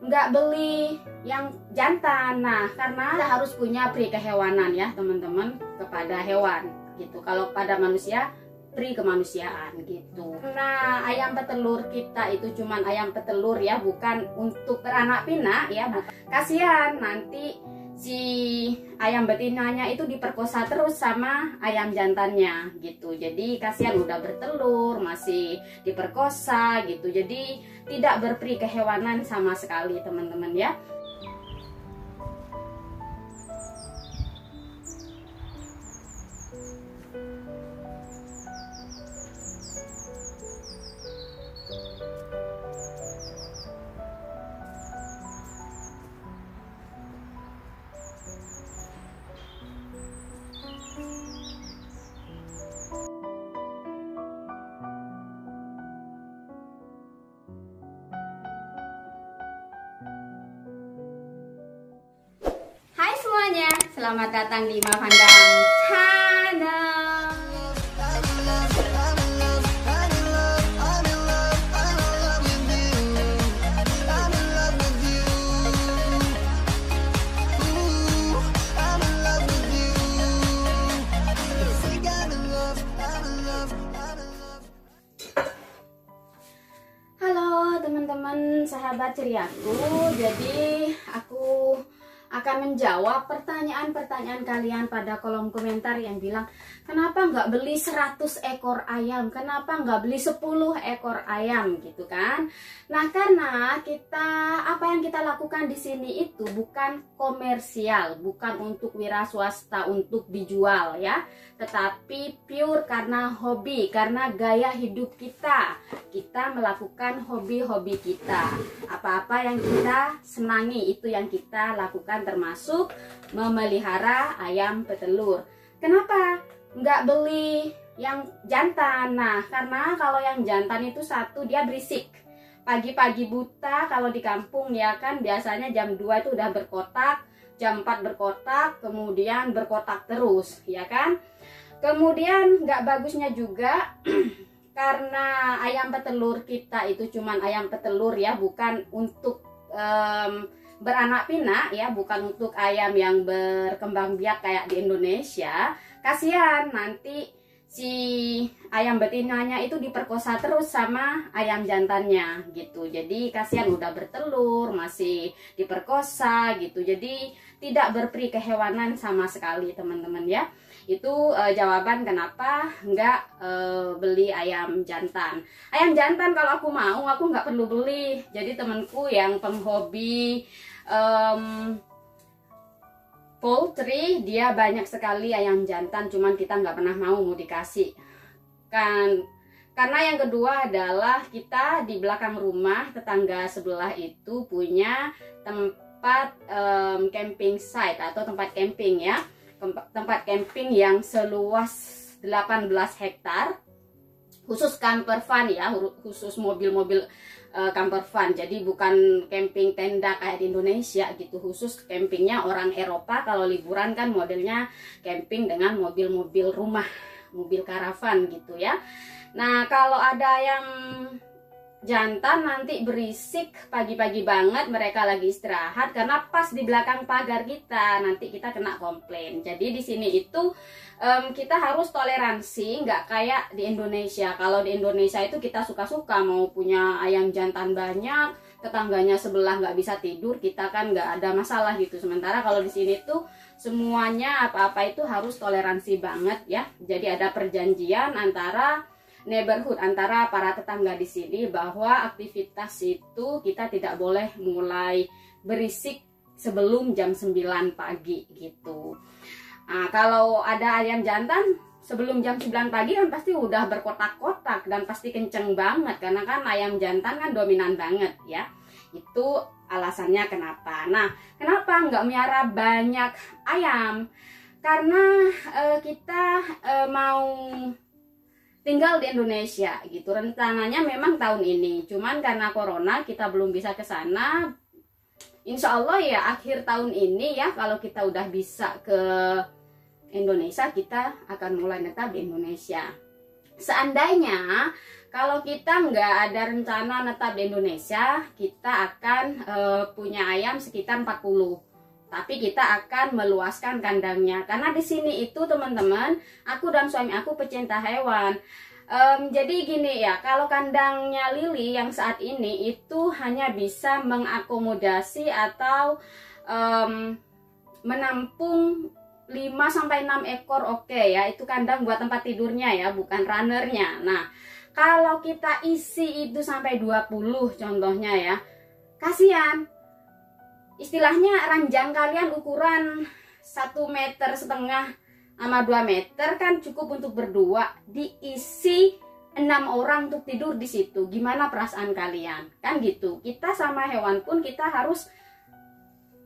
nggak beli yang jantan. Nah, karena kita harus punya pri kehewanan ya teman-teman kepada hewan gitu. Kalau pada manusia, pri kemanusiaan gitu. Nah, ayam petelur kita itu cuman ayam petelur ya, bukan untuk beranak pinak ya. Kasihan nanti si ayam betinanya itu diperkosa terus sama ayam jantannya gitu. Jadi kasihan udah bertelur masih diperkosa gitu. Jadi tidak berperi kehewanan sama sekali teman-teman ya. Selamat datang di Mavandang Channel. Halo teman-teman sahabat ceriaku. Jadi aku akan menjawab pertanyaan-pertanyaan kalian pada kolom komentar yang bilang, kenapa nggak beli 100 ekor ayam, kenapa nggak beli 10 ekor ayam gitu kan. Nah, karena apa yang kita lakukan di sini itu bukan komersial, bukan untuk wira swasta untuk dijual ya, tetapi pure karena hobi, karena gaya hidup kita melakukan hobi-hobi kita. Apa-apa yang kita senangi itu yang kita lakukan, termasuk memelihara ayam petelur. Kenapa nggak beli yang jantan? Nah, karena kalau yang jantan itu satu, dia berisik. Pagi-pagi buta kalau di kampung ya kan, biasanya jam 2 itu udah berkotak, jam 4 berkotak, kemudian berkotak terus ya kan. Kemudian nggak bagusnya juga karena ayam petelur kita itu cuman ayam petelur ya, bukan untuk beranak pinak ya, bukan untuk ayam yang berkembang biak kayak di Indonesia. Kasihan nanti si ayam betinanya itu diperkosa terus sama ayam jantannya gitu. Jadi kasihan udah bertelur masih diperkosa gitu. Jadi tidak berperi kehewanan sama sekali teman-teman ya. Itu jawaban kenapa nggak beli ayam jantan. Ayam jantan kalau aku mau, aku nggak perlu beli. Jadi temanku yang penghobi poultry, dia banyak sekali ayam jantan, cuman kita nggak pernah mau dikasih kan. Karena yang kedua adalah kita di belakang rumah tetangga sebelah itu punya tempat camping site atau tempat camping ya, tempat camping yang seluas 18 hektar, khusus camper van ya, khusus mobil-mobil camper van. Jadi bukan camping tenda kayak di Indonesia gitu, khusus campingnya orang Eropa. Kalau liburan kan modelnya camping dengan mobil-mobil rumah, mobil karavan gitu ya. Nah, kalau ada yang jantan nanti berisik pagi-pagi banget, mereka lagi istirahat karena pas di belakang pagar kita, nanti kita kena komplain. Jadi di sini itu kita harus toleransi, nggak kayak di Indonesia. Kalau di Indonesia itu kita suka-suka mau punya ayam jantan banyak, tetangganya sebelah nggak bisa tidur, kita kan nggak ada masalah gitu. Sementara kalau di sini tuh semuanya apa-apa itu harus toleransi banget ya. Jadi ada perjanjian antara neighborhood, antara para tetangga di sini, bahwa aktivitas itu kita tidak boleh mulai berisik sebelum jam 9 pagi gitu. Nah, kalau ada ayam jantan sebelum jam 9 pagi kan pasti udah berkotak-kotak dan pasti kenceng banget, karena kan ayam jantan kan dominan banget ya. Itu alasannya kenapa. Nah, kenapa nggak miara banyak ayam? Karena kita mau tinggal di Indonesia gitu. Rencananya memang tahun ini, cuman karena corona kita belum bisa ke sana. Insya Allah ya akhir tahun ini ya, kalau kita udah bisa ke Indonesia, kita akan mulai netap di Indonesia. Seandainya Kalau kita nggak ada rencana netap di Indonesia, kita akan punya ayam sekitar 40. Tapi kita akan meluaskan kandangnya. Karena di sini itu teman-teman, aku dan suami aku pecinta hewan. Jadi gini ya, kalau kandangnya Lily yang saat ini itu hanya bisa mengakomodasi atau menampung 5-6 ekor, oke ya. Itu kandang buat tempat tidurnya ya, bukan runnernya. Nah, kalau kita isi itu sampai 20 contohnya ya, kasihan. Istilahnya ranjang kalian ukuran 1,5 meter sama 2 meter kan cukup untuk berdua, diisi 6 orang untuk tidur di situ. Gimana perasaan kalian? Kan gitu. Kita sama hewan pun kita harus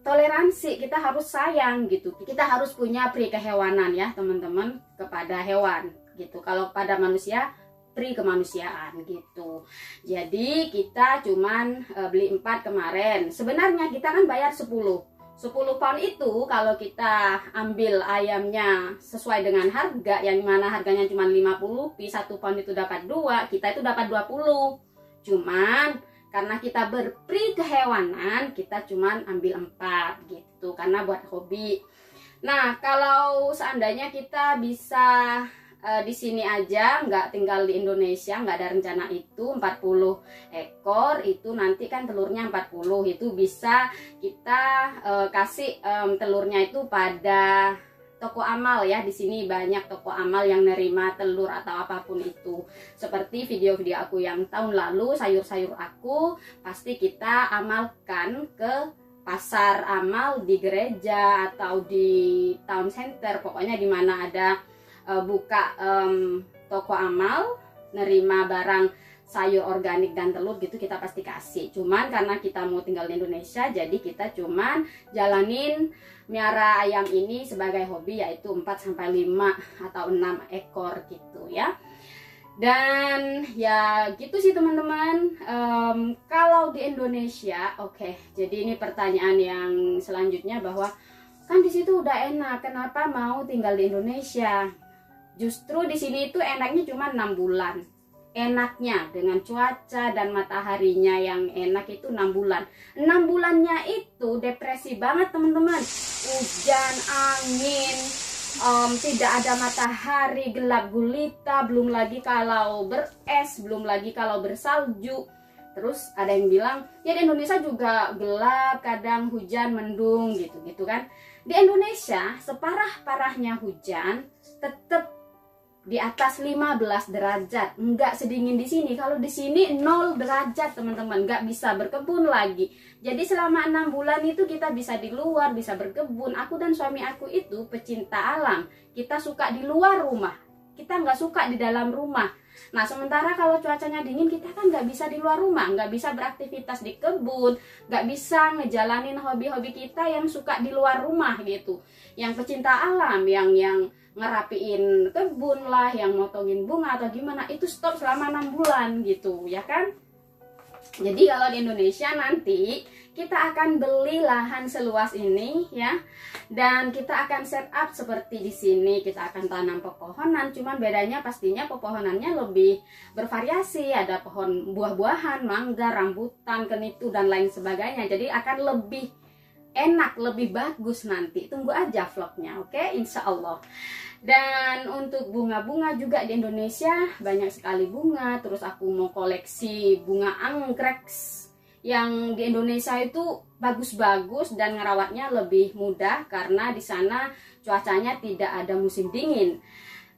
toleransi, kita harus sayang gitu. Kita harus punya pri kehewanan ya teman-teman kepada hewan gitu. Kalau pada manusia, pri kemanusiaan gitu. Jadi kita cuman beli 4 kemarin. Sebenarnya kita kan bayar 10 pound itu kalau kita ambil ayamnya sesuai dengan harga, yang mana harganya cuma 50, 1 pound itu dapat 2, kita itu dapat 20. Cuman karena kita berpri kehewanan, kita cuman ambil 4 gitu, karena buat hobi. Nah, kalau seandainya kita bisa di sini aja, nggak tinggal di Indonesia, nggak ada rencana itu 40 ekor, itu nanti kan telurnya 40, itu bisa kita kasih telurnya itu pada toko amal ya. Di sini banyak toko amal yang nerima telur atau apapun itu. Seperti video-video aku yang tahun lalu, sayur-sayur aku pasti kita amalkan ke pasar amal di gereja atau di town center, pokoknya di mana ada buka toko amal, nerima barang sayur organik dan telur gitu, kita pasti kasih. Cuman karena kita mau tinggal di Indonesia, jadi kita cuman jalanin miara ayam ini sebagai hobi, yaitu 4-5 atau 6 ekor gitu ya. Dan ya gitu sih teman-teman. Kalau di Indonesia, oke, jadi ini pertanyaan yang selanjutnya, bahwa kan di situ udah enak, kenapa mau tinggal di Indonesia? Justru di sini itu enaknya cuma 6 bulan. Enaknya dengan cuaca dan mataharinya yang enak itu 6 bulan. 6 bulannya itu depresi banget teman-teman. Hujan, angin, tidak ada matahari, gelap gulita, belum lagi kalau beres, belum lagi kalau bersalju. Terus ada yang bilang, ya di Indonesia juga gelap, kadang hujan, mendung gitu-gitu kan. Di Indonesia separah-parahnya hujan tetap di atas 15 derajat, nggak sedingin di sini. Kalau di sini 0 derajat teman-teman, nggak bisa berkebun lagi. Jadi selama 6 bulan itu kita bisa di luar, bisa berkebun. Aku dan suami aku itu pecinta alam, kita suka di luar rumah, kita nggak suka di dalam rumah. Nah sementara kalau cuacanya dingin, kita kan nggak bisa di luar rumah, nggak bisa beraktivitas di kebun, nggak bisa ngejalanin hobi-hobi kita yang suka di luar rumah gitu. Yang pecinta alam, yang ngerapiin kebun lah, yang motongin bunga atau gimana, itu stop selama 6 bulan gitu ya kan. Jadi kalau di Indonesia nanti kita akan beli lahan seluas ini ya, dan kita akan set up seperti di sini. Kita akan tanam pepohonan, cuman bedanya pastinya pepohonannya lebih bervariasi, ada pohon buah-buahan, mangga, rambutan, kenitu dan lain sebagainya. Jadi akan lebih enak, lebih bagus nanti. Tunggu aja vlognya, oke? Insya Allah. Dan untuk bunga-bunga juga di Indonesia banyak sekali bunga. Terus aku mau koleksi bunga anggrek yang di Indonesia itu bagus-bagus dan ngerawatnya lebih mudah karena di sana cuacanya tidak ada musim dingin.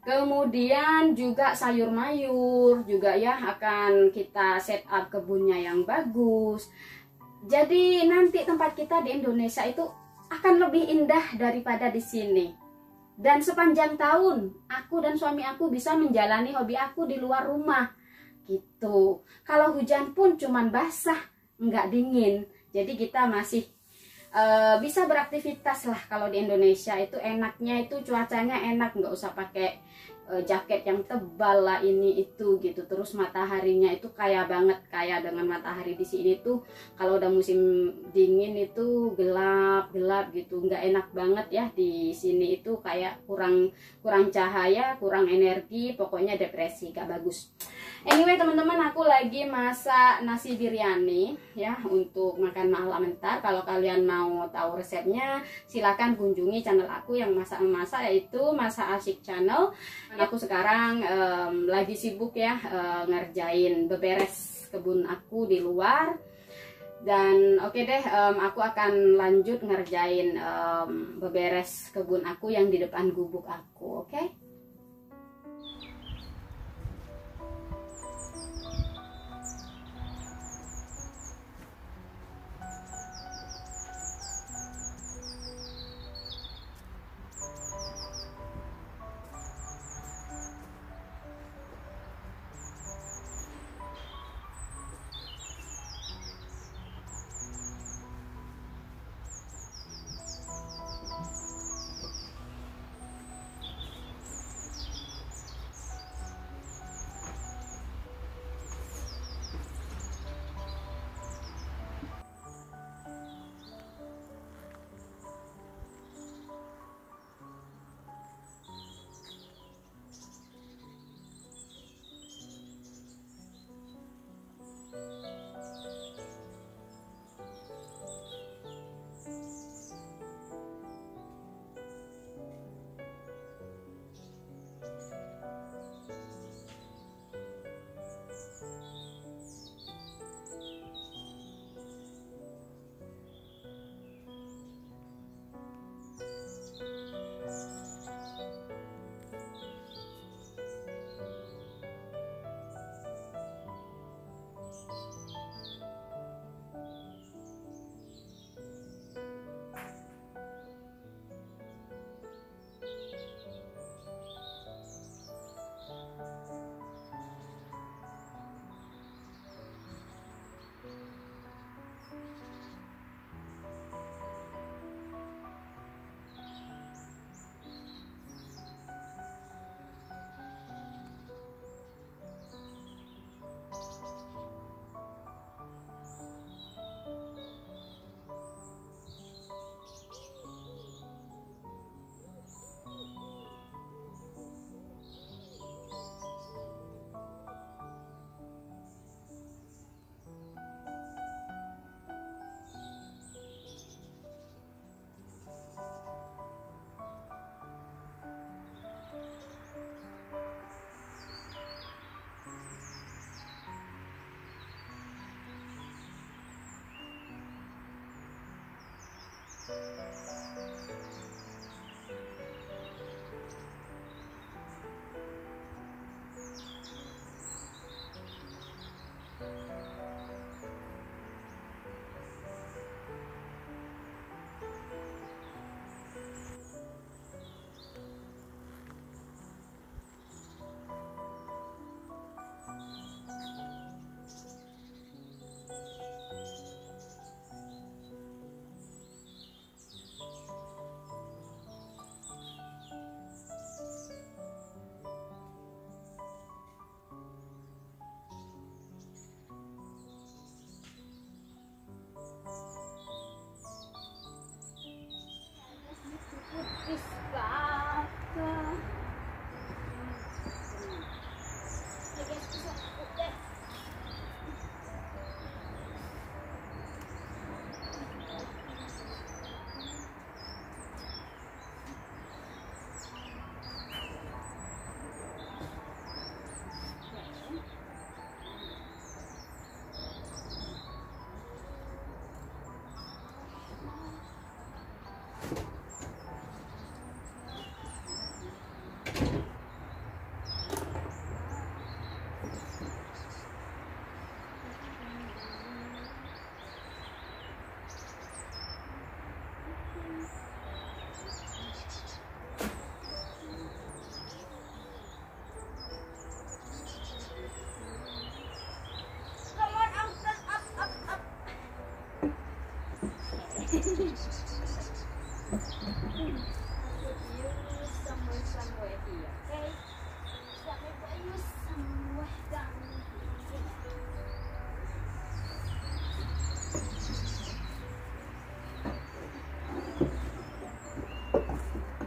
Kemudian juga sayur mayur juga ya, akan kita set up kebunnya yang bagus. Jadi nanti tempat kita di Indonesia itu akan lebih indah daripada di sini. Dan sepanjang tahun aku dan suami aku bisa menjalani hobi aku di luar rumah gitu. Kalau hujan pun cuman basah, nggak dingin. Jadi kita masih bisa beraktivitas lah. Kalau di Indonesia itu enaknya itu cuacanya enak, nggak usah pakai jaket yang tebal lah ini itu gitu. Terus mataharinya itu kaya banget, kaya dengan matahari di sini tuh. Kalau udah musim dingin itu gelap gitu, nggak enak banget ya di sini itu, kayak kurang cahaya, kurang energi, pokoknya depresi, gak bagus. Anyway teman-teman, aku lagi masak nasi biryani ya untuk makan malam ntar. Kalau kalian mau tahu resepnya silahkan kunjungi channel aku yang masak-masak, yaitu Masak Asyik Channel. Aku sekarang lagi sibuk ya ngerjain beberes kebun aku di luar. Dan oke deh, aku akan lanjut ngerjain beberes kebun aku yang di depan gubuk aku, oke?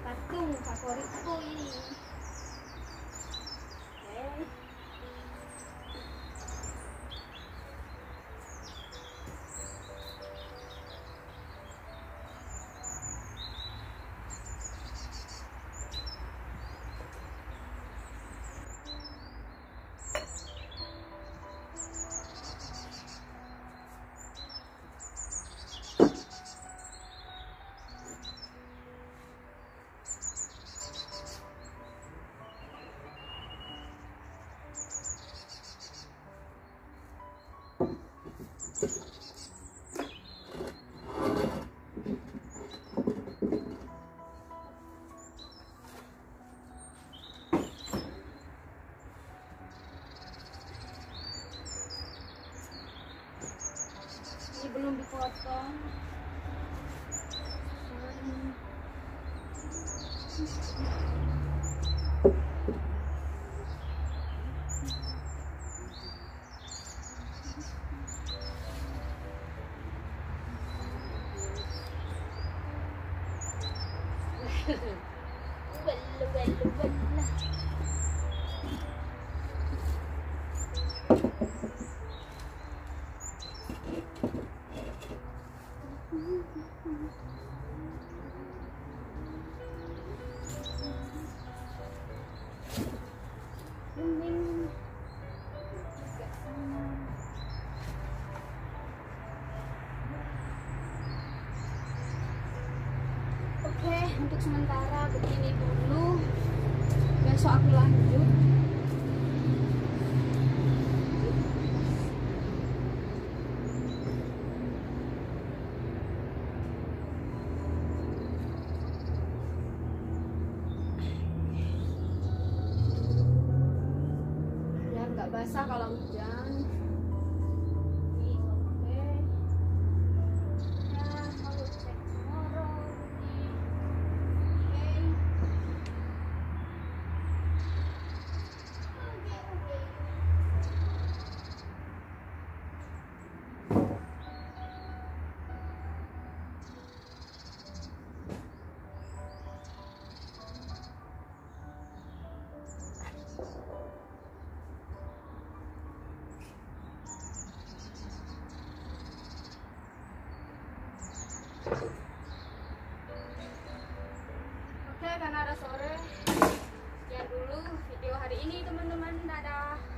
Patung favoritku ini. Oke. Ini belum dipotong. Oke, untuk sementara begini dulu. Besok aku lanjut. Biar nggak basah kalau hujan. Ini oke. Ya, kalau cek tomorrow ini. Oke. Oke. Oke, karena ada sore, sekian dulu video hari ini teman-teman. Dadah.